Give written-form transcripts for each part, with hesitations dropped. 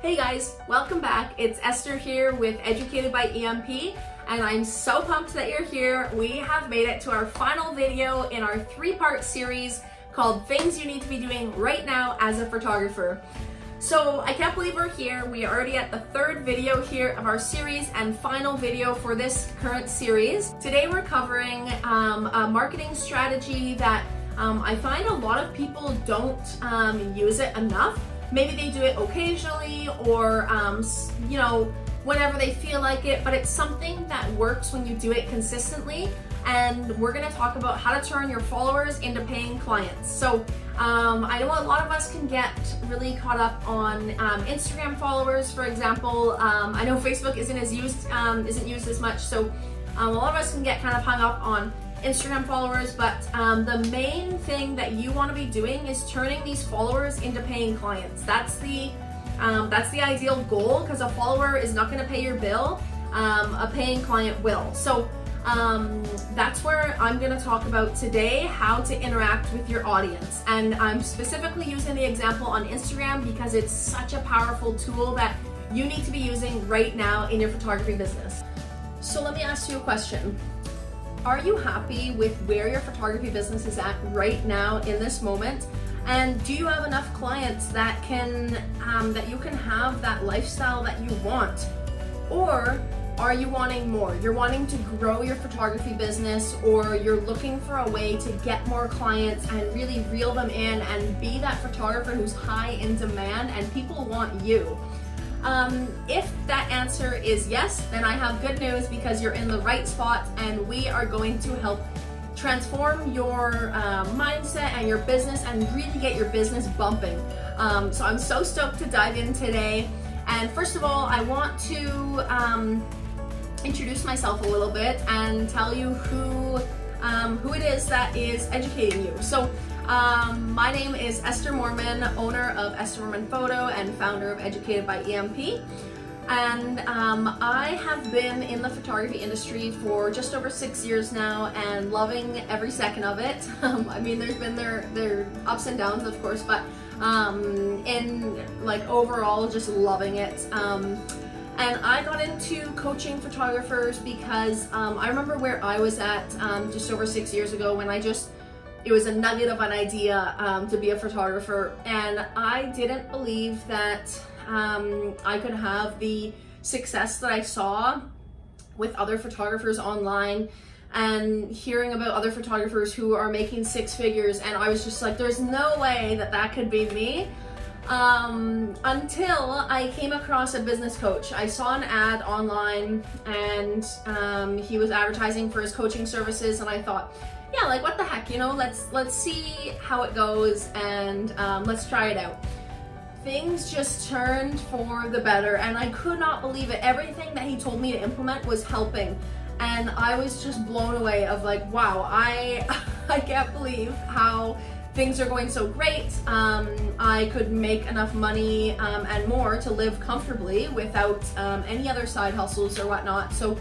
Hey guys, welcome back. It's Esther here with Educated by EMP, and I'm so pumped that you're here. We have made it to our final video in our three-part series called Things You Need to Be Doing Right Now as a Photographer. So I can't believe we're here. We are already at the third video here of our series and final video for this current series. Today we're covering a marketing strategy that I find a lot of people don't use it enough. Maybe they do it occasionally or, whenever they feel like it, but it's something that works when you do it consistently. And we're gonna talk about how to turn your followers into paying clients. So I know a lot of us can get really caught up on Instagram followers, for example. I know Facebook isn't used as much, so a lot of us can get kind of hung up on Instagram followers, but the main thing that you want to be doing is turning these followers into paying clients. That's the ideal goal, because a follower is not going to pay your bill. A paying client will. So that's where I'm going to talk about today, how to interact with your audience. And I'm specifically using the example on Instagram because it's such a powerful tool that you need to be using right now in your photography business. So let me ask you a question. Are you happy with where your photography business is at right now in this moment? And do you have enough clients that that you can have that lifestyle that you want? Or are you wanting more? You're wanting to grow your photography business, or you're looking for a way to get more clients and really reel them in and be that photographer who's high in demand and people want you. If that answer is yes, then I have good news, because you're in the right spot and we are going to help transform your mindset and your business and really get your business bumping. So I'm so stoked to dive in today. And first of all, I want to introduce myself a little bit and tell you who it is that is educating you. So my name is Esther Mormon, owner of Esther Mormon Photo and founder of Educated by EMP. And I have been in the photography industry for just over 6 years now and loving every second of it. I mean, there's been their ups and downs, of course, but overall just loving it. And I got into coaching photographers because I remember where I was at just over 6 years ago when it was a nugget of an idea to be a photographer, and I didn't believe that I could have the success that I saw with other photographers online and hearing about other photographers who are making six figures, and I was just like, there's no way that could be me. Until I came across a business coach. I saw an ad online and he was advertising for his coaching services, and I thought, yeah, like what the heck, let's see how it goes, and let's try it out. Things just turned for the better, and I could not believe it. Everything that he told me to implement was helping, and I was just blown away of like, wow, I can't believe how things are going so great. I could make enough money and more to live comfortably without any other side hustles or whatnot. So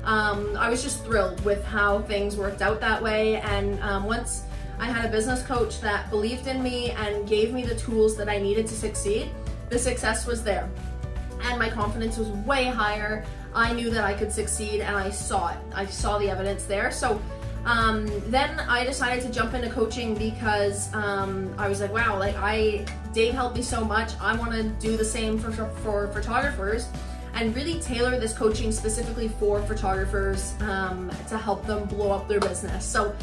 I was just thrilled with how things worked out that way. And once I had a business coach that believed in me and gave me the tools that I needed to succeed, the success was there. And my confidence was way higher. I knew that I could succeed, and I saw it. I saw the evidence there. So then I decided to jump into coaching because I was like, wow, Dave helped me so much. I want to do the same for photographers and really tailor this coaching specifically for photographers to help them blow up their business. So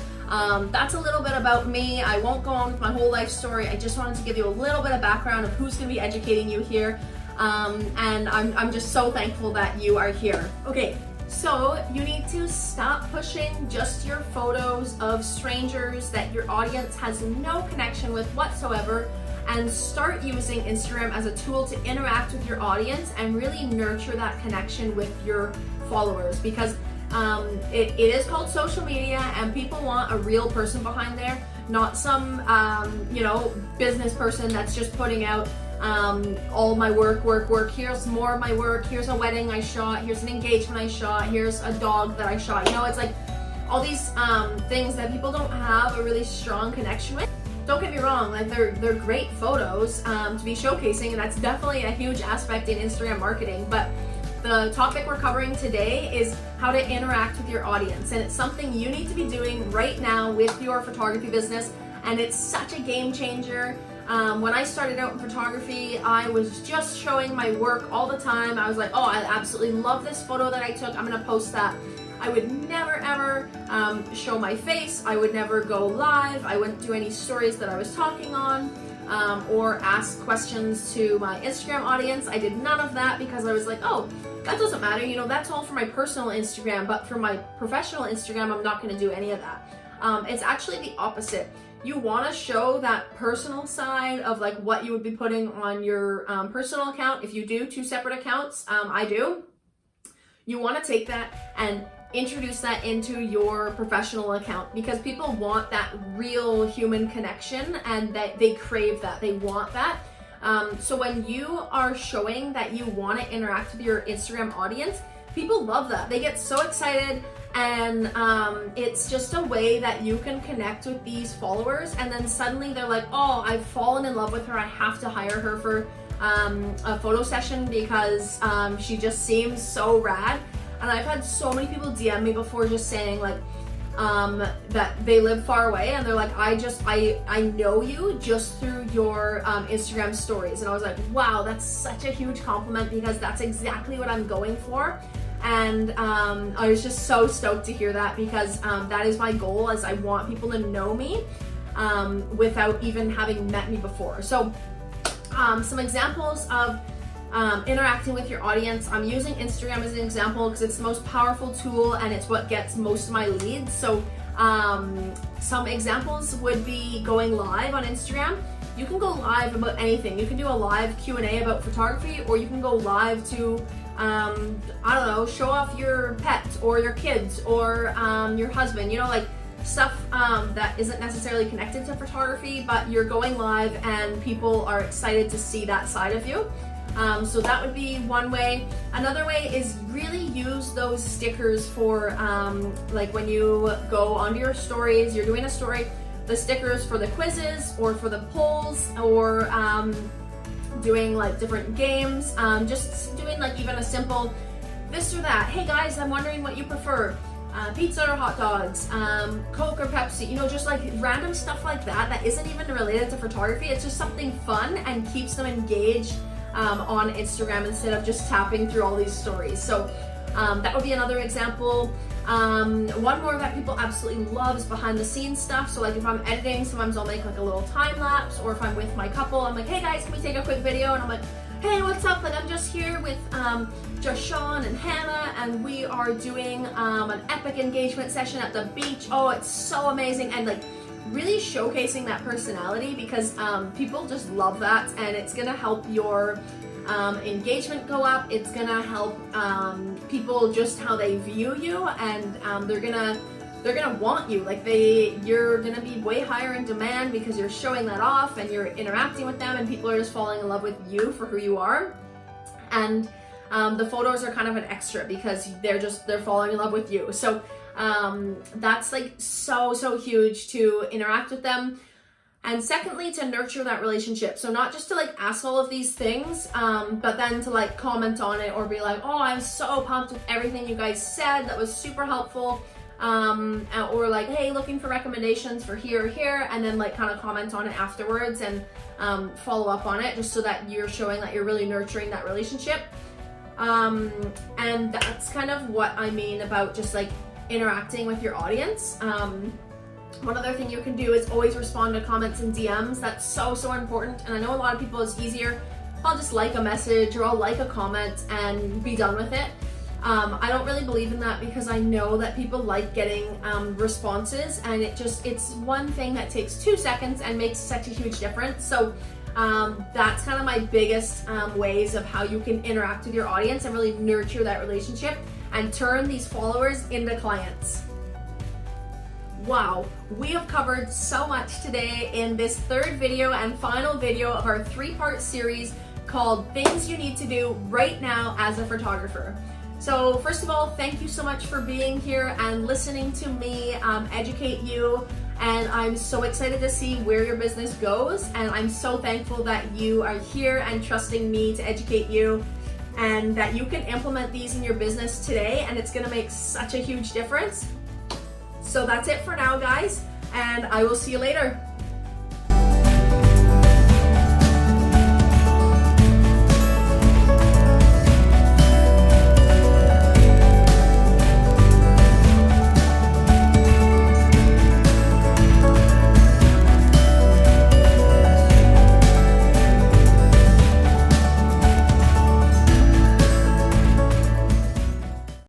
that's a little bit about me. I won't go on with my whole life story. I just wanted to give you a little bit of background of who's going to be educating you here. And I'm just so thankful that you are here. Okay. So you need to stop pushing just your photos of strangers that your audience has no connection with whatsoever, and start using Instagram as a tool to interact with your audience and really nurture that connection with your followers, because it is called social media and people want a real person behind there, not some business person that's just putting out all my work, here's more of my work, here's a wedding I shot, here's an engagement I shot, here's a dog that I shot. It's like all these things that people don't have a really strong connection with. don't get me wrong, like they're great photos to be showcasing, and that's definitely a huge aspect in Instagram marketing. But the topic we're covering today is how to interact with your audience, and it's something you need to be doing right now with your photography business, and it's such a game changer. When I started out in photography, I was just showing my work all the time. I was like, oh, I absolutely love this photo that I took, I'm gonna post that. I would never ever show my face. I would never go live. I wouldn't do any stories that I was talking on or ask questions to my Instagram audience. I did none of that because I was like, oh, that doesn't matter. You know, that's all for my personal Instagram, but for my professional Instagram, I'm not going to do any of that. It's actually the opposite. You want to show that personal side of like what you would be putting on your personal account. If you do 2 separate accounts, I do. You want to take that and introduce that into your professional account, because people want that real human connection and that they crave that, they want that. So when you are showing that you want to interact with your Instagram audience, people love that. They get so excited, and it's just a way that you can connect with these followers, and then suddenly they're like, oh, I've fallen in love with her, I have to hire her for a photo session because she just seems so rad. And I've had so many people DM me before just saying like that they live far away, and they're like, I know you just through your Instagram stories. And I was like, wow, that's such a huge compliment, because that's exactly what I'm going for. And I was just so stoked to hear that, because that is my goal, is I want people to know me without even having met me before. So some examples of interacting with your audience. I'm using Instagram as an example because it's the most powerful tool and it's what gets most of my leads. So some examples would be going live on Instagram. You can go live about anything. You can do a live Q&A about photography, or you can go live to I don't know, show off your pets or your kids or your husband, you know, like stuff that isn't necessarily connected to photography, but you're going live and people are excited to see that side of you. So that would be one way. Another way is really use those stickers for like when you go onto your stories, you're doing a story, the stickers for the quizzes or for the polls, or doing like different games, just doing like even a simple this or that. Hey guys, I'm wondering what you prefer, pizza or hot dogs, Coke or Pepsi, you know, just like random stuff like that that isn't even related to photography. It's just something fun and keeps them engaged on Instagram instead of just tapping through all these stories. So that would be another example. One more that people absolutely love is behind the scenes stuff. So like if I'm editing, sometimes I'll make like a little time lapse, or if I'm with my couple, I'm like, hey guys, can we take a quick video? And I'm like, hey, what's up? Like I'm just here with just Sean and Hannah, and we are doing an epic engagement session at the beach. Oh, it's so amazing. And like really showcasing that personality, because people just love that, and it's gonna help your engagement go up. It's gonna help people just how they view you, and they're gonna want you. Like you're gonna be way higher in demand because you're showing that off and you're interacting with them, and people are just falling in love with you for who you are. And the photos are kind of an extra because they're falling in love with you. So that's like so huge to interact with them. And secondly, to nurture that relationship. So not just to like ask all of these things, but then to like comment on it or be like, oh, I'm so pumped with everything you guys said, that was super helpful. Or like, hey, looking for recommendations for here or here, and then like kind of comment on it afterwards and follow up on it, just so that you're showing that you're really nurturing that relationship. And that's kind of what I mean about just like interacting with your audience. One other thing you can do is always respond to comments and DMs. That's so important. And I know a lot of people, it's easier, I'll just like a message or I'll like a comment and be done with it. I don't really believe in that, because I know that people like getting responses, and it's one thing that takes 2 seconds and makes such a huge difference. So that's kind of my biggest ways of how you can interact with your audience and really nurture that relationship and turn these followers into clients. Wow, we have covered so much today in this third video and final video of our 3-part series called Things You Need to Do Right Now as a Photographer. So first of all, thank you so much for being here and listening to me educate you and I'm so excited to see where your business goes, and I'm so thankful that you are here and trusting me to educate you, and that you can implement these in your business today, and it's gonna make such a huge difference. So that's it for now, guys, and I will see you later.